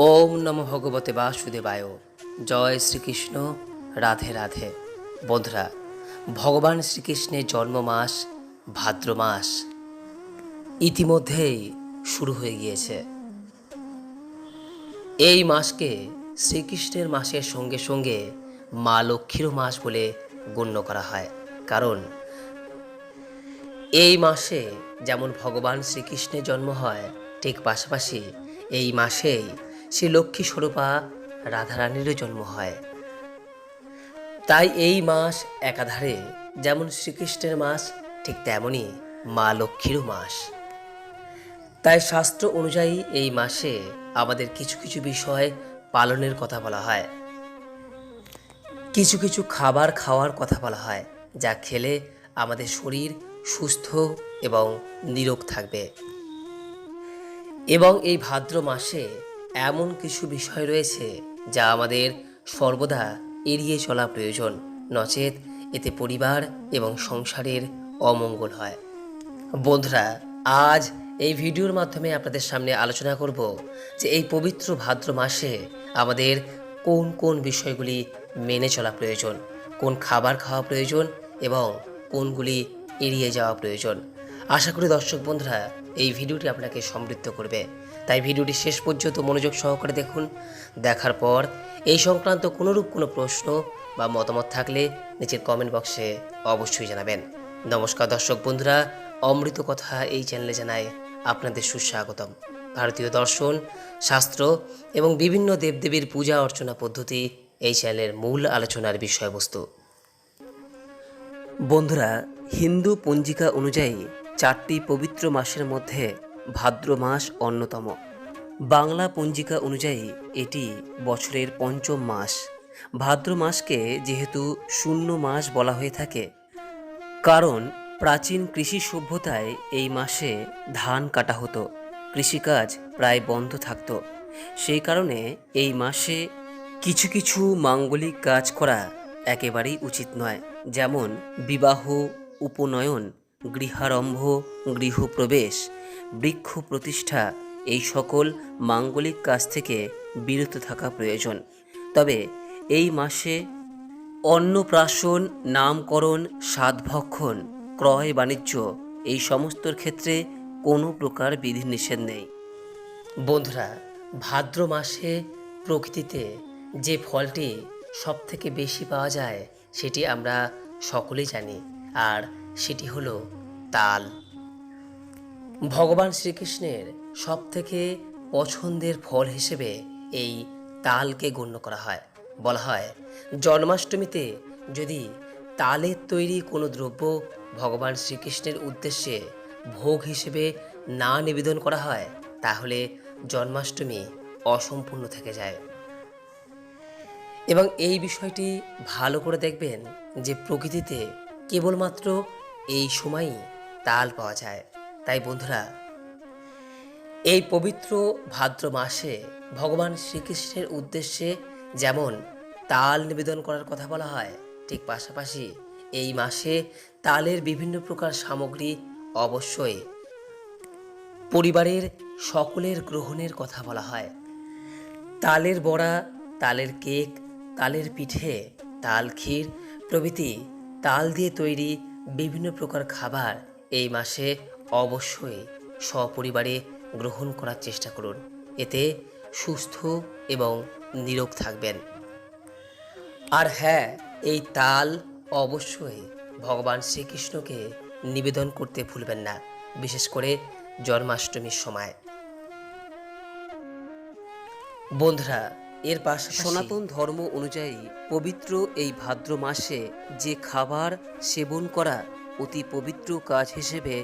ওম নমো ভগবতে বাসুদেবায়। জয় শ্রীকৃষ্ণ। রাধে রাধে। বন্ধুরা, ভগবান শ্রীকৃষ্ণের জন্ম মাস ভাদ্র মাস ইতিমধ্যেই শুরু হয়ে গিয়েছে। এই মাসকে শ্রীকৃষ্ণের মাসের সঙ্গে সঙ্গে মা লক্ষ্মীরও মাস বলে গণ্য করা হয়। কারণ এই মাসে যেমন ভগবান শ্রীকৃষ্ণের জন্ম হয়, ঠিক পাশাপাশি এই মাসেই শ্রী লক্ষ্মী স্বরূপা রাধারানীরও জন্ম হয়। তাই এই মাস একাধারে যেমন শ্রীকৃষ্ণের মাস, ঠিক তেমনই মা লক্ষ্মীরও মাস। তাই শাস্ত্র অনুযায়ী এই মাসে আমাদের কিছু কিছু বিষয় পালনের কথা বলা হয়, কিছু কিছু খাবার খাওয়ার কথা বলা হয়, যা খেলে আমাদের শরীর সুস্থ এবং নিরোগ থাকবে। এবং এই ভাদ্র মাসে এমন কিছু বিষয় রয়েছে যা আমাদের সর্বদা এড়িয়ে চলা প্রয়োজন, নচেত এতে পরিবার এবং সংসারের অমঙ্গল হয়। বন্ধুরা, আজ এই ভিডিওর মাধ্যমে আপনাদের সামনে আলোচনা করব যে এই পবিত্র ভাদ্র মাসে আমাদের কোন কোন বিষয়গুলি মেনে চলা প্রয়োজন, কোন খাবার খাওয়া প্রয়োজন এবং কোনগুলি এড়িয়ে যাওয়া প্রয়োজন। আশা করি দর্শক বন্ধুরা এই ভিডিওটি আপনাকে সমৃদ্ধ করবে। তাই ভিডিওটি শেষ পর্যন্ত মনোযোগ সহকারে দেখুন। দেখার পর এই সংক্রান্ত কোনোরূপ কোনো প্রশ্ন বা মতামত থাকলে নিচের কমেন্ট বক্সে অবশ্যই জানাবেন। নমস্কার দর্শক বন্ধুরা, অমৃত কথা এই চ্যানেলে জানায় আপনাদের সুস্বাগতম। ভারতীয় দর্শন, শাস্ত্র এবং বিভিন্ন দেবদেবীর পূজা অর্চনা পদ্ধতি এই চ্যানেলের মূল আলোচনার বিষয়বস্তু। বন্ধুরা, হিন্দু পঞ্জিকা অনুযায়ী 4টি পবিত্র মাসের মধ্যে ভাদ্র মাস অন্যতম। বাংলা পঞ্জিকা অনুযায়ী এটি বছরের পঞ্চম মাস। ভাদ্র মাসকে যেহেতু শূন্য মাস বলা হয়ে থাকে, কারণ প্রাচীন কৃষি সভ্যতায় এই মাসে ধান কাটা হতো, কৃষিকাজ প্রায় বন্ধ থাকত। সেই কারণে এই মাসে কিছু কিছু মাঙ্গলিক কাজ করা একেবারেই উচিত নয়, যেমন বিবাহ, উপনয়ন, গৃহারম্ভ, গৃহপ্রবেশ, বৃক্ষ প্রতিষ্ঠা, এই সকল মাঙ্গলিক কাজ থেকে বিরত থাকা প্রয়োজন। তবে এই মাসে অন্নপ্রাশন, নামকরণ, সাধভক্ষণ, ক্রয় বাণিজ্য এই সমস্তর ক্ষেত্রে কোনো প্রকার বিধিনিষেধ নেই। বন্ধুরা, ভাদ্র মাসে প্রকৃতিতে যে ফলটি সবথেকে বেশি পাওয়া যায় সেটি আমরা সকলেই জানি, আর সেটি হলো তাল। ভগবান শ্রীকৃষ্ণের সবথেকে পছন্দের ফল হিসেবে এই তালকে গণ্য করা হয়। বলা হয়, জন্মাষ্টমীতে যদি তালের তৈরি কোনো দ্রব্য ভগবান শ্রীকৃষ্ণের উদ্দেশ্যে ভোগ হিসেবে না নিবেদন করা হয়, তাহলে জন্মাষ্টমী অসম্পূর্ণ থেকে যায়। এবং এই বিষয়টি ভালো করে দেখবেন যে প্রকৃতিতে কেবলমাত্র এই সময়ই তাল পাওয়া যায়। তাই বন্ধুরা, এই পবিত্র ভাদ্র মাসে ভগবান শ্রীকৃষ্ণের উদ্দেশ্যে যেমন তাল নিবেদন করার কথা বলা হয়, ঠিক পাশাপাশি এই মাসে তালের বিভিন্ন প্রকার সামগ্রী অবশ্যই পরিবারের সকলের গ্রহণের কথা বলা হয়। তালের বড়া, তালের কেক, তালের পিঠে, তাল ক্ষীর প্রভৃতি তাল দিয়ে তৈরি বিভিন্ন প্রকার খাবার এই মাসে অবশ্যই সপরিবারে গ্রহণ করার চেষ্টা করুন। এতে সুস্থ এবং নিরোগ থাকবেন। আর হ্যাঁ, এই তাল অবশ্যই ভগবান শ্রীকৃষ্ণকে নিবেদন করতে ভুলবেন না, বিশেষ করে জন্মাষ্টমীর সময়। বন্ধুরা, এর পাশাপাশি সনাতন ধর্ম অনুযায়ী পবিত্র এই ভাদ্র মাসে যে খাবার সেবন করা অতি পবিত্র কাজ হিসেবে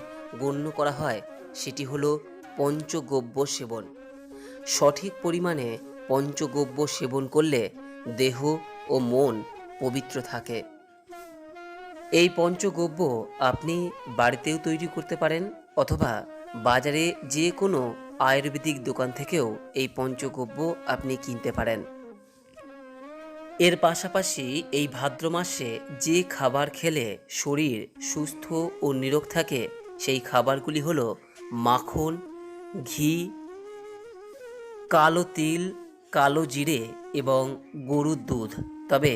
গণ্য করা হয়, সেটি হলো পঞ্চগব্য সেবন। সঠিক পরিমাণে পঞ্চগব্য সেবন করলে দেহ ও মন পবিত্র থাকে। এই পঞ্চগব্য আপনি বাড়িতেও তৈরি করতে পারেন, অথবা বাজারে যে কোনো আয়ুর্বেদিক দোকান থেকেও এই পঞ্চগব্য আপনি কিনতে পারেন। এর পাশাপাশি এই ভাদ্র মাসে যে খাবার খেলে শরীর সুস্থ ও নিরোগ থাকে, সেই খাবারগুলি হলো মাখন, ঘি, কালো তিল, কালো জিরে এবং গরুর দুধ, তবে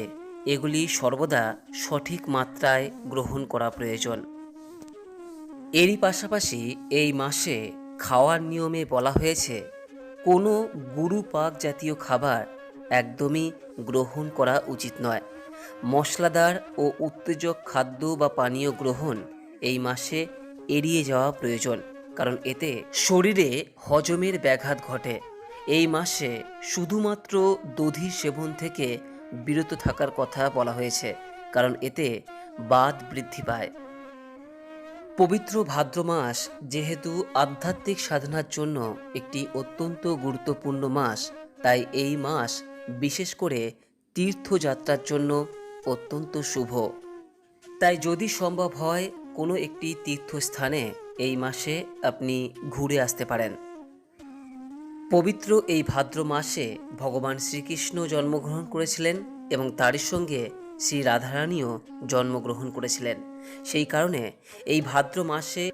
এগুলি সর্বদা সঠিক মাত্রায় গ্রহণ করা প্রয়োজন। এরই পাশাপাশি এই মাসে খাওয়ার নিয়মে বলা হয়েছে কোনো গুরু পাক জাতীয় খাবার একদমই গ্রহণ করা উচিত নয়। মশলাদার ও উত্তেজক খাদ্য বা পানীয় গ্রহণ এই মাসে এড়িয়ে যাওয়া প্রয়োজন, কারণ এতে শরীরে হজমের ব্যাঘাত ঘটে। এই মাসে শুধুমাত্র দধি সেবন থেকে বিরত থাকার কথা বলা হয়েছে, কারণ এতে বাত বৃদ্ধি পায়। পবিত্র ভাদ্র মাস যেহেতু আধ্যাত্মিক সাধনার জন্য একটি অত্যন্ত গুরুত্বপূর্ণ মাস, তাই এই মাস বিশেষ করে তীর্থযাত্রার জন্য অত্যন্ত শুভ। তাই যদি সম্ভব হয় কোনো একটি তীর্থস্থানে এই মাসে আপনি ঘুরে আসতে পারেন। পবিত্র এই ভাদ্র মাসে ভগবান শ্রীকৃষ্ণ জন্মগ্রহণ করেছিলেন এবং তারই সঙ্গে শ্রী রাধারানীও জন্মগ্রহণ করেছিলেন। সেই কারণে এই ভাদ্র মাসে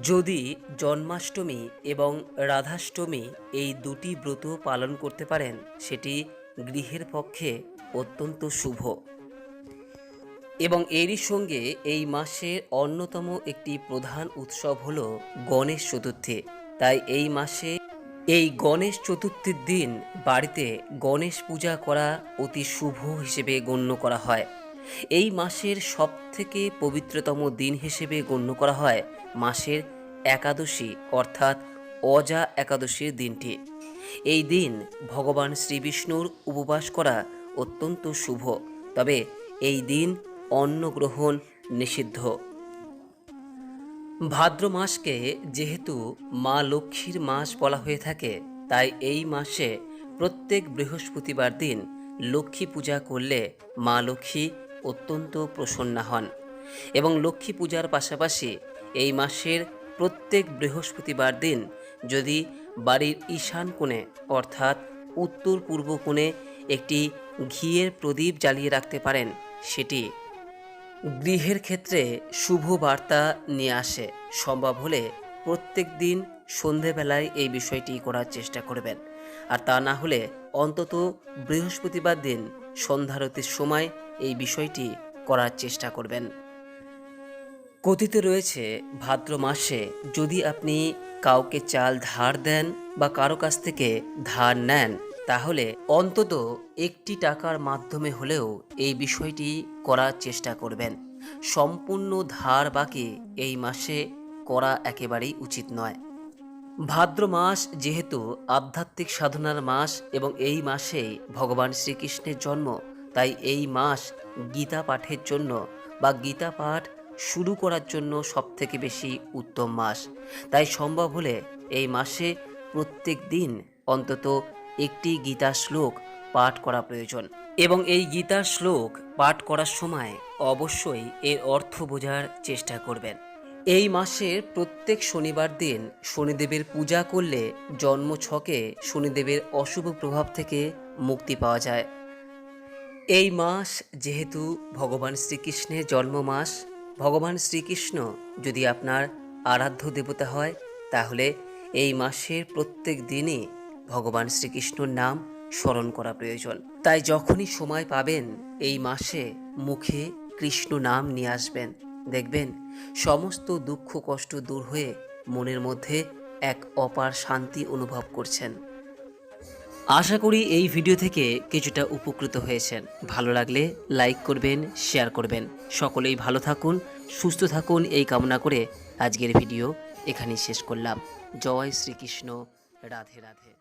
যদি জন্মাষ্টমী এবং রাধাষ্টমী এই দুটি ব্রত পালন করতে পারেন, সেটি গৃহের পক্ষে অত্যন্ত শুভ। এবং এরই সঙ্গে এই মাসের অন্যতম একটি প্রধান উৎসব হল গণেশ চতুর্থী। তাই এই মাসে এই গণেশ চতুর্থীর দিন বাড়িতে গণেশ পূজা করা অতি শুভ হিসেবে গণ্য করা হয়। এই মাসের সবথেকে পবিত্রতম দিন হিসেবে গণ্য করা হয় মাসের একাদশী অর্থাৎ অজা একাদশীর দিনটি। এই দিন ভগবান শ্রীবিষ্ণুর উপবাস করা অত্যন্ত শুভ, তবে এই দিন অন্ন গ্রহণ নিষিদ্ধ। ভাদ্র মাসকে যেহেতু মা লক্ষ্মীর মাস বলা হয়ে থাকে, তাই এই মাসে প্রত্যেক বৃহস্পতিবার দিন লক্ষ্মী পূজা করলে মা লক্ষ্মী অত্যন্ত প্রসন্না হন। এবং লক্ষ্মী পূজার পাশাপাশি এই মাসের প্রত্যেক বৃহস্পতিবার দিন যদি বাড়ির ঈশান কোণে অর্থাৎ উত্তর পূর্ব কোণে একটি ঘিয়ের প্রদীপ জ্বালিয়ে রাখতে পারেন, সেটি গৃহের ক্ষেত্রে শুভ বার্তা নিয়ে আসে। সম্ভব হলে প্রত্যেক দিন সন্ধেবেলায় এই বিষয়টি করার চেষ্টা করবেন, আর তা না হলে অন্তত বৃহস্পতিবার দিন সন্ধ্যারতির সময় এই বিষয়টি করার চেষ্টা করবেন। কথিত রয়েছে ভাদ্র মাসে যদি আপনি কাউকে চাল ধার দেন বা কারো কাছ থেকে ধার নেন, তাহলে অন্তত একটি টাকার মাধ্যমে হলেও এই বিষয়টি করার চেষ্টা করবেন। সম্পূর্ণ ধার বাকি এই মাসে করা একেবারেই উচিত নয়। ভাদ্র মাস যেহেতু আধ্যাত্মিক সাধনার মাস এবং এই মাসেই ভগবান শ্রীকৃষ্ণের জন্ম, তাই এই মাস গীতা পাঠের জন্য বা গীতা পাঠ শুরু করার জন্য সবথেকে বেশি উত্তম মাস। তাই সম্ভব হলে এই মাসে প্রত্যেক দিন অন্তত একটি গীতা শ্লোক পাঠ করা প্রয়োজন। এবং এই গীতার শ্লোক পাঠ করার সময় অবশ্যই এর অর্থ বোঝার চেষ্টা করবেন। এই মাসের প্রত্যেক শনিবার দিন শনিদেবের পূজা করলে জন্মছকে শনিদেবের অশুভ প্রভাব থেকে মুক্তি পাওয়া যায়। এই মাস যেহেতু ভগবান শ্রীকৃষ্ণের জন্ম মাস, ভগবান শ্রীকৃষ্ণ যদি আপনার আরাধ্য দেবতা হয়, তাহলে এই মাসের প্রত্যেক দিনই ভগবান শ্রীকৃষ্ণর নাম স্মরণ করা প্রয়োজন। তাই যখনই সময় পাবেন এই মাসে মুখে কৃষ্ণ নাম নিয়ে আসবেন, দেখবেন সমস্ত দুঃখ কষ্ট দূর হয়ে মনের মধ্যে এক অপার শান্তি অনুভব করছেন। আশা করি এই ভিডিও থেকে কিছুটা উপকৃত হয়েছেন। ভালো লাগলে লাইক করবেন, শেয়ার করবেন। সকলেই ভালো থাকুন, সুস্থ থাকুন এই কামনা করে আজকের ভিডিও এখানেই শেষ করলাম। জয় শ্রীকৃষ্ণ, রাধে রাধে।